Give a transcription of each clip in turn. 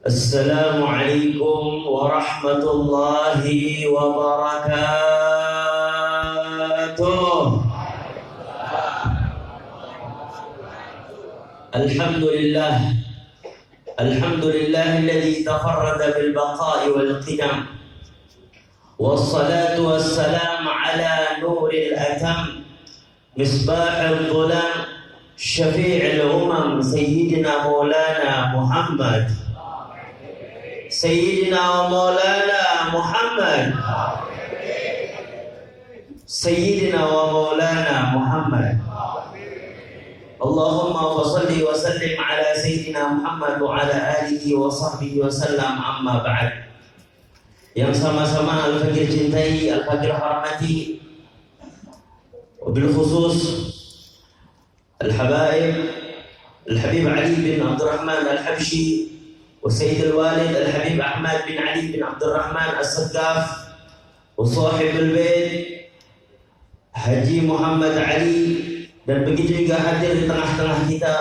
Assalamualaikum warahmatullahi wabarakatuh. Alhamdulillah. Alhamdulillahilladzi tafarrada bil baqa'i wal qidam. Wassalatu wassalamu ala nuril atam. Misbahul dhulam. Syafi'il umam Sayyidina Maulana Muhammad. Sayyidina wa Maulana Muhammad. Sayyidina wa Maulana Muhammad. Allahumma salli wa sallim ala Sayyidina Muhammad wa ala alihi wa sahbihi wa sallam, amma ba'd. Yang sama-sama Al-Fakir cintai, Al-Fakir hormati, wabil khusus Al-Habaib Al-Habib Ali bin Abdurrahman Al-Habshi وسيد الوالد الحبيب أحمد بن علي بن عبد الرحمن السقاف وصاحب البيت Haji Muhammad Ali, dan begitu juga hadir di tengah-tengah kita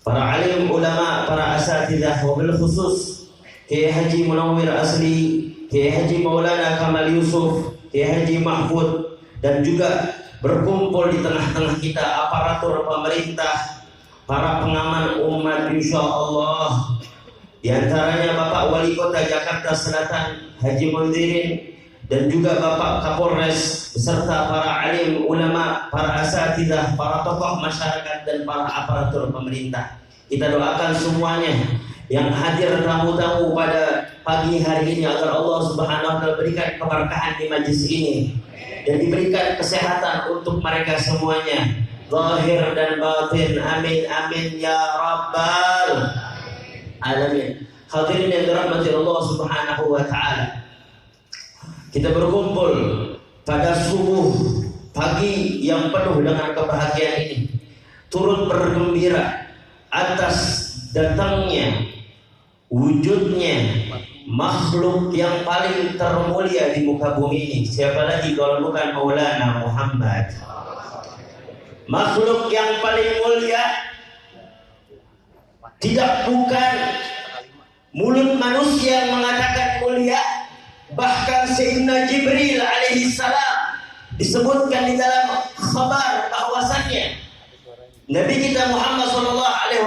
para alim ulama, para asatidzah, wabil khusus Kiai Haji Munawwir Asli, Kiai Haji Maulana Kamal Yusuf, Kiai Haji Mahfud, dan juga berkumpul di tengah-tengah kita aparatur pemerintah, para pengaman umat insyaallah. Di antaranya Bapak Wali Kota Jakarta Selatan Haji Munzirin, dan juga Bapak Kapolres beserta para alim ulama, para asatidzah, para tokoh masyarakat, dan para aparatur pemerintah. Kita doakan semuanya yang hadir, tamu-tamu pada pagi hari ini, agar Allah Subhanahu wa taala berikan keberkahan di majlis ini dan diberikan kesehatan untuk mereka semuanya, zahir dan batin. Amin amin ya rabbal alamin. Hadirin yang dirahmati Allah Subhanahu wa taala, kita berkumpul pada subuh pagi yang penuh dengan kebahagiaan ini, turut bergembira atas datangnya, wujudnya makhluk yang paling termulia di muka bumi ini. Siapa lagi kalau bukan Maulana Muhammad? Makhluk yang paling mulia, tidak bukan mulut manusia yang mengatakan mulia, bahkan Sayyidina Jibril alaihi salam disebutkan di dalam khabar bahwasannya Nabi kita Muhammad sallallahu alaihi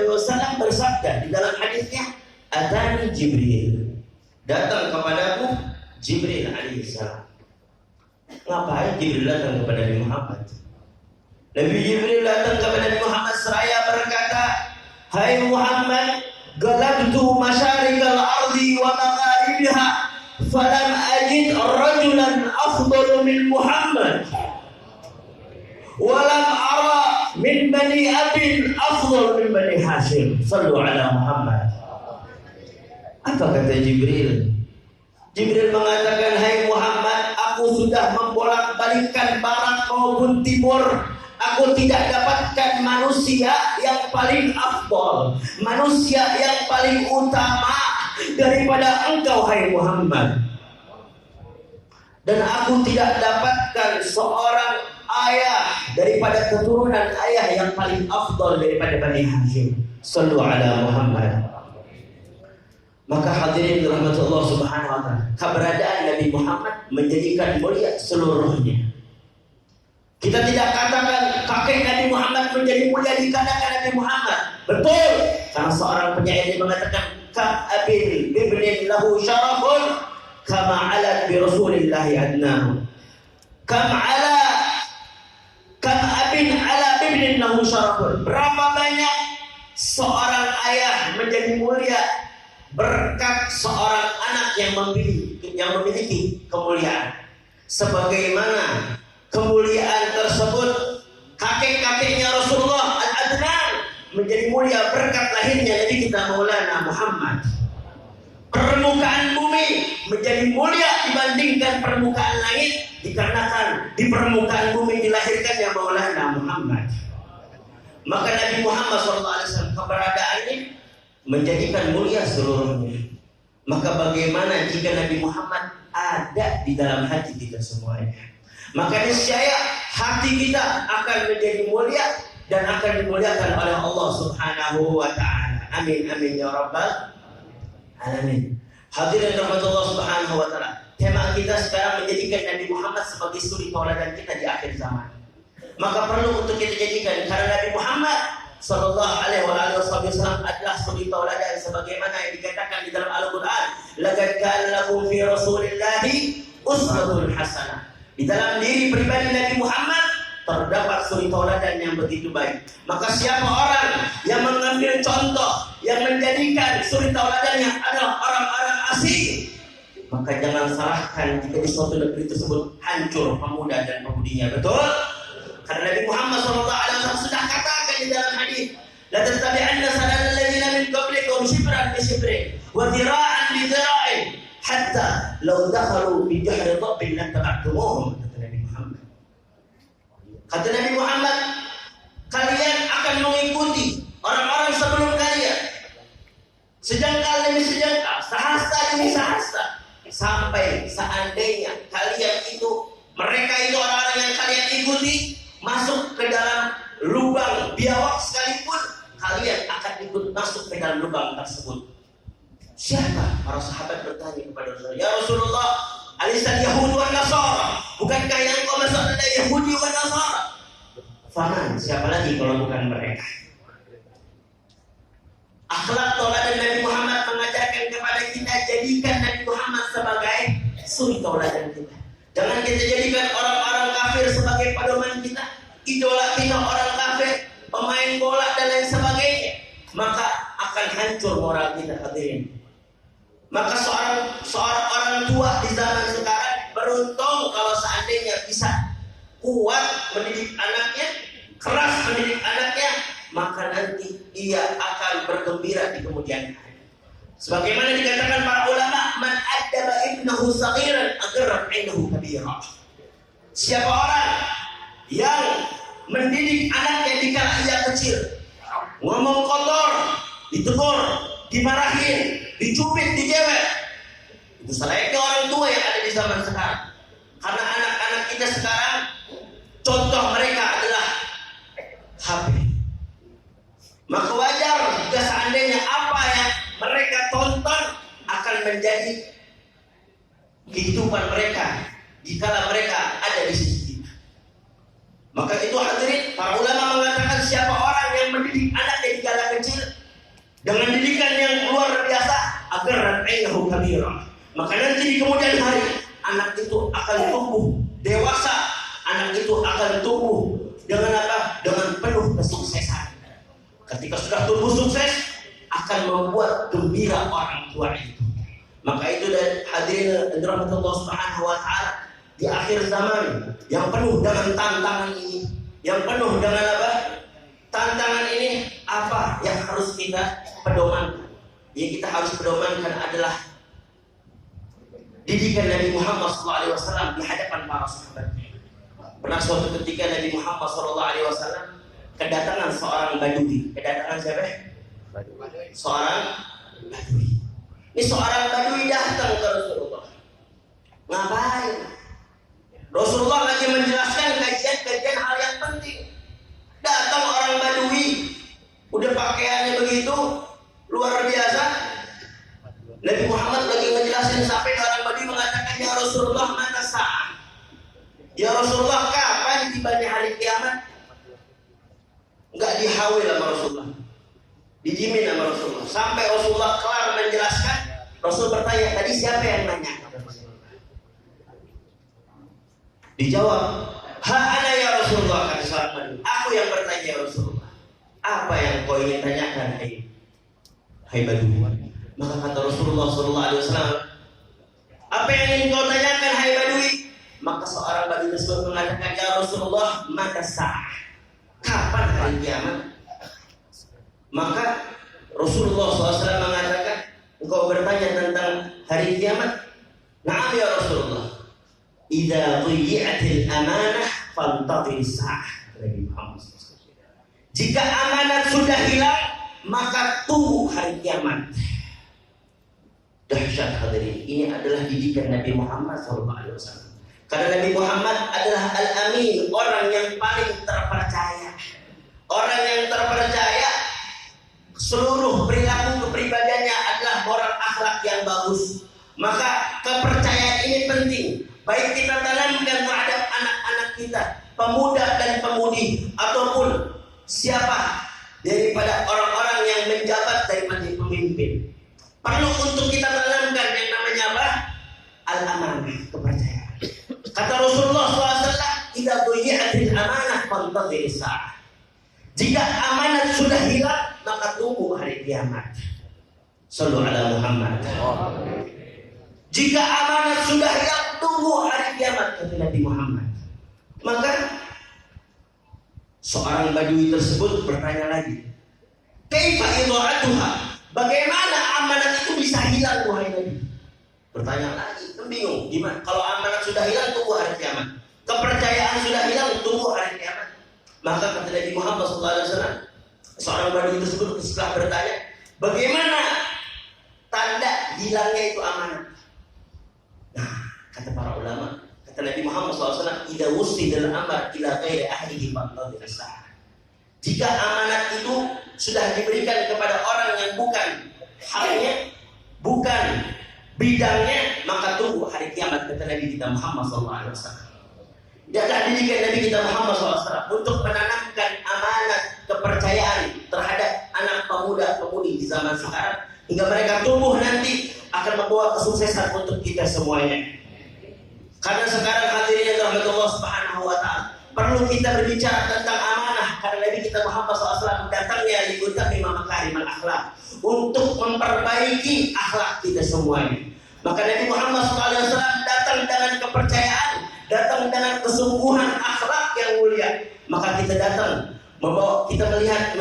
wasallam bersabda di dalam hadisnya, "Atani Jibril." Datang kepadaku Jibril alaihi salam. Ngapain Jibril datang kepada Nabi Muhammad? Nabi Jibril datang kepada Nabi Muhammad seraya berkata, "Hai Muhammad, galabtu masyarikal ardi wa magharibiha, falam ajid rajulan afdalu min Muhammad, walam ara min bani abin afdal min bani Hashim. Sallu ala Muhammad." Apa kata Jibril? Jibril mengatakan, "Hai Muhammad, aku sudah membolak-balikkan barat maupun timur. Aku tidak dapatkan manusia yang paling afdal, manusia yang paling utama daripada engkau, hai Muhammad. Dan aku tidak dapatkan seorang ayah daripada keturunan ayah yang paling afdal daripada Bani Hashim. Sallu ala Muhammad." Maka hadirin dirahmati Allah Subhanahu wa taala, keberadaan Nabi Muhammad menjadikan mulia seluruhnya. Kita tidak katakan kakek Nabi Muhammad menjadi mulia dikarenakan Nabi Muhammad. Betul, karena seorang penyair mengatakan, "Kam abin bibnin lahu syarafun, kama alat bi Rasulillahi adnahu." Kam abin ala bibnin lahu syarafun. Berapa banyak seorang ayah menjadi mulia berkat seorang anak yang memiliki kemuliaan. Sebagaimana kemuliaan tersebut kakek-kakeknya Rasulullah Al-Adnan menjadi mulia berkat lahirnya Nabi kita Maulana Muhammad. Permukaan bumi menjadi mulia dibandingkan permukaan langit dikarenakan di permukaan bumi dilahirkannya Maulana Muhammad. Maka Nabi Muhammad SAW keberadaannya menjadikan mulia seluruhnya. Maka bagaimana jika Nabi Muhammad ada di dalam hati kita semuanya? Maka niscaya hati kita akan menjadi mulia dan akan dimuliakan oleh Allah Subhanahu wa taala. Amin amin ya rabbal alamin. Hadirin rahmatullah subhanahu wa ta'ala. Tema kita sekarang menjadikan Nabi Muhammad sebagai suri tauladan kita di akhir zaman. Maka perlu untuk kita jadikan, karena Nabi Muhammad sallallahu alaihi wasallam adalah suri tauladan sebagaimana yang dikatakan di dalam Al-Qur'an, laqad kana lakum fi rasulillahi uswatun hasanah. Di dalam diri pribadi Nabi Muhammad terdapat suri tauladan yang begitu baik. Maka siapa orang yang mengambil contoh, yang menjadikan suri tauladannya adalah orang-orang asing, maka jangan salahkan jika di suatu negeri tersebut hancur pemuda dan pemudinya. Betul? Karena Nabi Muhammad SAW sudah katakan di dalam hadis, la tattabi'anna sanana alladziina min qablikum shibran bi shibrin wa dhira'an bi dhira'in hatta law dakhalu fi jahri dhabbin lattaba'tumuhum. Kata Nabi Muhammad, kalian akan mengikuti orang-orang sebelum kalian, sejengkal demi sejengkal, sehasta demi sehasta, sampai seandainya kalian itu, mereka itu orang-orang yang kalian ikuti, masuk ke dalam lubang biawak sekalipun, kalian akan ikut masuk ke dalam lubang tersebut. Siapa? Para sahabat bertanya kepada Rasulullah, ya Rasulullah, alisal Yahudi wa Nasara, bukankah yang kau masuk adalah Yahudi wa Nasara? Faman, siapa lagi kalau bukan mereka? Akhlak tauladan Nabi Muhammad mengajarkan kepada kita, jadikan Nabi Muhammad sebagai suri tauladan kita. Jangan kita jadikan orang-orang kafir sebagai pedoman kita, idola kita orang kafir, pemain bola dan lain sebagainya, maka akan hancur moral kita, hadirin. Maka seorang orang tua di zaman sekarang beruntung kalau seandainya bisa kuat mendidik anaknya, keras mendidik anaknya, maka nanti ia akan bergembira di kemudian hari. Sebagaimana dikatakan para ulama, man addaba ibnahu saghiran agarra indahu kabira. Siapa orang yang mendidik anaknya di kala ia kecil, ngomong kotor, ditegur, dimarahin, dicubit, dijewet, itu selayaknya orang tua yang ada di zaman sekarang. Karena anak-anak kita sekarang contoh mereka adalah HP. Maka wajar jika seandainya apa yang mereka tonton akan menjadi kehidupan mereka dikala mereka ada di sisi kita. Maka itu hadirin, para ulama mengatakan siapa orang yang mendidik anaknya di kala kecil dengan didikan yang luar biasa, agar ayyahu kabira, maka nanti di kemudian hari anak itu akan tumbuh dewasa, anak itu akan tumbuh dengan apa? Dengan penuh kesuksesan. Ketika sudah tumbuh sukses, akan membuat gembira orang tua itu. Maka itu dan hadirin rahmatullah subhanahu wa ta'ala, di akhir zaman yang penuh dengan tantangan ini, yang penuh dengan apa? Tantangan ini, apa yang harus kita pedomankan? Yang kita harus pedomankan adalah didikan Nabi Muhammad SAW di hadapan para sahabat. Pernah suatu ketika Nabi Muhammad SAW kedatangan seorang badui. Kedatangan siapa? Seorang badui. Ini seorang badui datang ke Rasulullah. Ngapain? Rasulullah lagi menjelaskan kajian hal yang penting. Datang orang badui, udah pakaiannya begitu luar biasa. Nabi Muhammad lagi menjelaskan sampai orang badui mengatakan, ya Rasulullah, mana sa'ah? Ya Rasulullah, kapan tibanya hari kiamat? Enggak dihawil sama Rasulullah, dijimin sama Rasulullah. Sampai Rasulullah kelar menjelaskan, Rasul bertanya, tadi siapa yang nanya? Dijawab, ha ana ya Rasulullah, kata seorang badui, aku yang bertanya ya Rasulullah. Apa yang kau ingin tanyakan, hai badui? Maka kata Rasulullah SAW, apa yang ingin kau tanyakan, hai badui? Maka seorang badui tersebut mengatakan, ya Rasulullah, mata sa'ah, kapan hari kiamat? Maka Rasulullah SAW mengatakan, engkau bertanya tentang hari kiamat? Na'am ya Rasulullah, idza dhi'atil amanah fantadhir sa'ah. Jika amanat sudah hilang, maka tunggu hari kiamat. Dahsyat hadirin, ini adalah didikan Nabi Muhammad SAW. Karena Nabi Muhammad adalah Al-Amin, orang yang paling terpercaya. Orang yang terpercaya, seluruh perilaku kepribadiannya adalah moral akhlak yang bagus. Maka kepercayaan ini penting, baik kita tanamkan terhadap anak-anak kita, pemuda dan pemudi, ataupun siapa daripada orang-orang yang menjabat daripada pemimpin. Perlu untuk kita tanamkan yang namanya apa? Al-amanah, kepercayaan. Kata Rasulullah SAW, "Idza duyi'atil amanah fantadhir sa'ah." Jika amanat sudah hilang, maka tunggu hari kiamat. Shallu ala Muhammad. Jika amanat sudah hilang, tunggu hari kiamat, kata Nabi Muhammad. Maka seorang badui tersebut bertanya lagi, "Kaifa idha'atuha?" Bagaimana amanat itu bisa hilang, wahai Nabi? Bertanya lagi, kan bingung. Gimana? Kalau amanat sudah hilang, tunggu hari kiamat. Kepercayaan sudah hilang, tunggu hari kiamat. Maka kata Nabi Muhammad SAW, seorang badui tersebut setelah bertanya, bagaimana tanda hilangnya itu amanat? Nah, kata para ulama, kata Nabi Muhammad SAW, "Idza wussidal amr ila ghairi ahlihi fantadhir as-sa'ah." Jika amanat itu sudah diberikan kepada orang yang bukan halnya, bukan bidangnya, maka tunggu hari kiamat, kata Nabi kita Muhammad SAW. Adalah didikan Nabi kita Muhammad SAW untuk menanamkan amanat kepercayaan terhadap anak pemuda-pemudi di zaman sekarang, hingga mereka tumbuh nanti akan membawa kesuksesan untuk kita semuanya. Karena sekarang hadirin yang dirahmati Allah Subhanahu wa Ta'ala, perlu kita berbicara tentang amanah, karena Nabi kita Muhammad SAW datangnya liutammima makarimal akhlak, untuk memperbaiki akhlak kita semuanya. Maka Nabi Muhammad SAW datang dengan kepercayaan, datang dengan kesungguhan akhlak yang mulia. Maka kita datang membawa, kita melihat,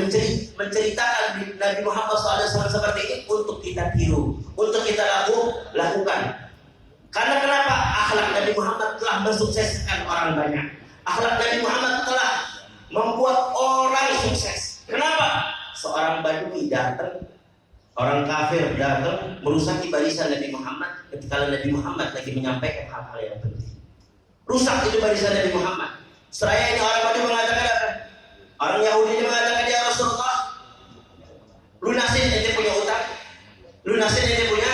menceritakan Nabi Muhammad SAW seperti ini untuk kita tiru, untuk kita lakukan. Karena kenapa? Akhlak Nabi Muhammad telah mensukseskan orang banyak. Akhlak Nabi Muhammad telah membuat orang sukses. Kenapa? Seorang badui datang, orang kafir datang merusaki barisan Nabi Muhammad ketika Nabi Muhammad lagi menyampaikan hal-hal yang penting. Rusak itu barisan Nabi Muhammad. Seraya ini orang badui mengatakan apa? Orang Yahudi ini mengatakan, "Ya Rasulullah, lunasin ente punya utang, lunasin ente punya,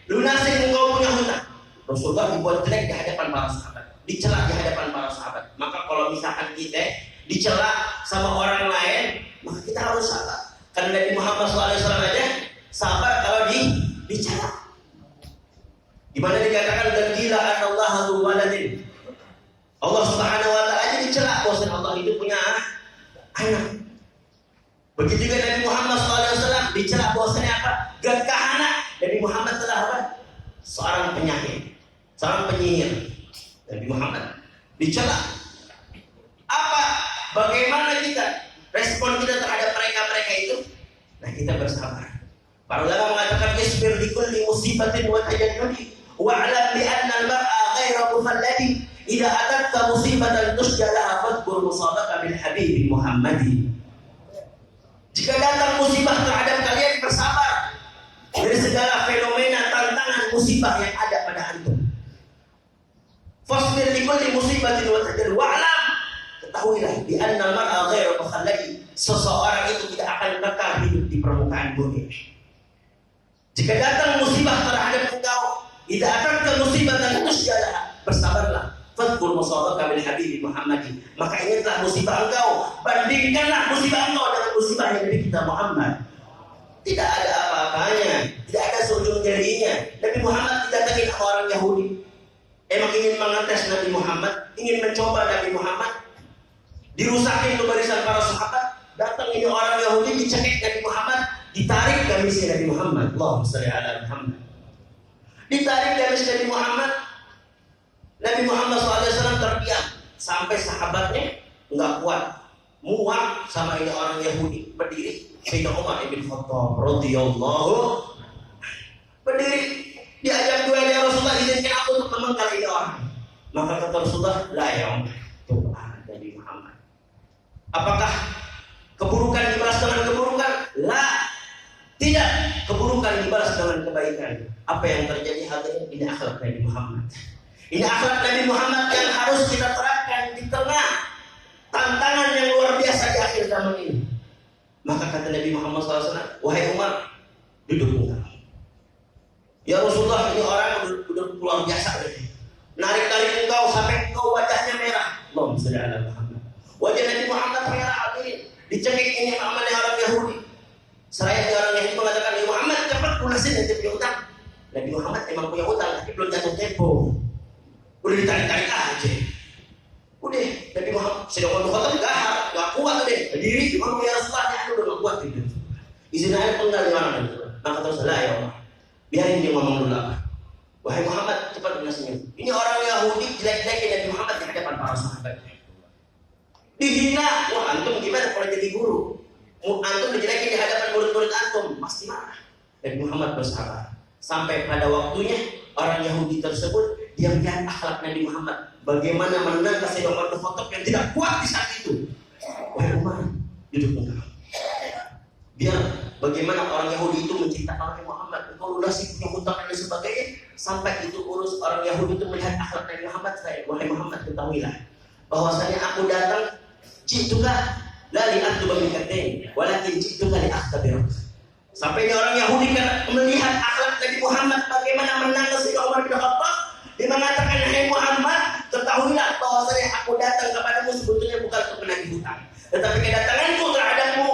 lunasin engkau punya hutang." Rasulullah dibuat jelek di hadapan para sahabat, dicela di hadapan para sahabat. Maka kalau misalkan kita dicela sama orang lain, maka kita harus sabar. Karena Nabi Muhammad SAW aja sabar kalau dicela. Di mana dikatakan, "Dan gila Allah dzul waladin." Allah Subhanahu wa Ta'ala aja dicela bahwa Allah itu punya anak. Begitu juga Nabi Muhammad SAW dicela bahwasanya apa? Gak kahana. Nabi Muhammad telah apa? Seorang penyair, seorang penyihir. Nabi Muhammad dicela. Apa? Bagaimana kita? Respon kita terhadap mereka-mereka itu? Nah, kita bersabar. Para ulama mengatakan, "Isbir li kulli musibatin wa tajannudi wa 'alam bi anna al-mar'a ghairu mufalladi idza atatka musibatan tusjalaha fadhkur musabaka bil habib Muhammadi." Jika datang musibah terhadap kalian, bersabar dari segala fenomena, tantangan, musibah yang ada pada antum. Fasbir li kulli musibatin wa tajannudi wa 'alam, ketahuilah bi anna al-mar'a ghairu mufalladi, seseorang itu tidak akan kekal hidup di permukaan bumi. Jika datang musibah terhadap engkau, idza atatka musibatan tusjalaha, bersabarlah. Fadhkur musabaka bil habib Muhammadi, maka ingatlah musibah engkau, bandingkanlah musibah engkau dengan musibah yang Nabi kita Muhammad. Tidak ada apa-apanya, tidak ada seujung jarinya. Nabi Muhammad didatangi orang Yahudi, emang ingin mengetes Nabi Muhammad, ingin mencoba Nabi Muhammad, dirusakin tuh barisan para sahabat. Datang ini orang Yahudi, dicekik Nabi Muhammad, ditarik gamis Nabi Muhammad. Allahumma shalli ala Muhammad. Ditarik gamis Nabi Muhammad. Nabi Muhammad SAW terdiam sampai sahabatnya nggak kuat, muak sama ini orang Yahudi. Berdiri Sayyidina Umar ibn Khattab radhiyallahu berdiri, diajak dua, "Ya Rasulullah, izinkan aku untuk memenggal ini orang." Maka kata Rasulullah, "La ya Umar." Tuh Nabi Muhammad. Apakah keburukan dibalas dengan keburukan? La, tidak. Keburukan dibalas dengan kebaikan. Apa yang terjadi hadirin? Ini akhlak Nabi Muhammad. Ini akhlak Nabi Muhammad yang harus kita terapkan di tengah tantangan yang luar biasa di akhir zaman ini. Maka kata Nabi Muhammad SAW, wahai Umar, duduk engkau. Ya Rasulullah, ini orang udah luar biasa. Narik-narik engkau sampai engkau wajahnya merah. Allahumma shalli ala Muhammad. Wajah Nabi Muhammad merah, ini dicekik ini amalnya orang Yahudi. Seraya orang Yahudi mengatakan, ya Muhammad cepat lunasin nanti punya utang. Nabi Muhammad memang punya utang, tapi belum jatuh tempo. Udah ditarik-tarik aja. Udah, Nabi Muhammad sedang ngomong kotor gak kuat deh. Berdiri, ngomong ya Rasulullah, ya udah gak kuat gitu. Izin aja penggal orang itu. Maka terus salah ya Allah. Biarin dia ngomong dulu apa. Wahai Muhammad, cepat lunasin. Ini orang Yahudi jelek-jelekin Nabi Muhammad di hadapan para sahabat. Dihina, wah antum gimana kalau jadi guru? Antum dijelekin di hadapan murid-murid antum, pasti marah. Nabi Muhammad bersabar. Sampai pada waktunya orang Yahudi tersebut dia melihat akhlak Nabi Muhammad, bagaimana menendang Sayyidina Umar bin Khattab yang tidak kuat di saat itu. Wahai Umar, duduk engkau. Biar bagaimana orang Yahudi itu menceritakan Nabi Muhammad, engkau lunasi punya hutang dan sebagainya, sampai itu urus orang Yahudi itu melihat akhlak Nabi Muhammad. Wahai Muhammad, ketahuilah bahwasanya aku datang jituka la li aktuba min katain walakin jituka li akhtabiruk. Sampai orang Yahudi melihat akhlak Nabi Muhammad bagaimana menangis Sayyidina Umar bin Khattab, dia mengatakan, hai Muhammad, ketahuilah bahwasanya aku datang kepadamu sebetulnya bukan untuk menagih hutang, tetapi kedatanganku terhadapmu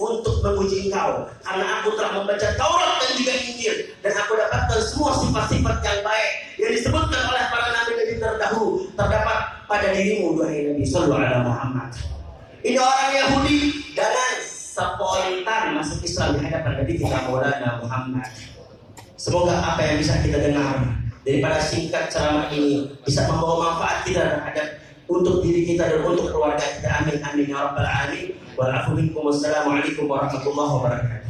untuk menguji engkau, karena aku telah membaca Taurat dan juga Injil, dan aku dapatkan semua sifat-sifat yang baik yang disebutkan oleh para nabi-nabi terdahulu terdapat pada dirimu, wahai Nabi sallallahu alaihi Muhammad. Ini orang Yahudi dengan spontan masuk Islam di hadapan Nabi kita Maulana Muhammad. Semoga apa yang bisa kita dengar daripada singkat ceramah ini bisa membawa manfaat kita terhadap untuk diri kita dan untuk keluarga kita. Amin amin ya rabbal alamin. Wassalamualaikum warahmatullahi wabarakatuh.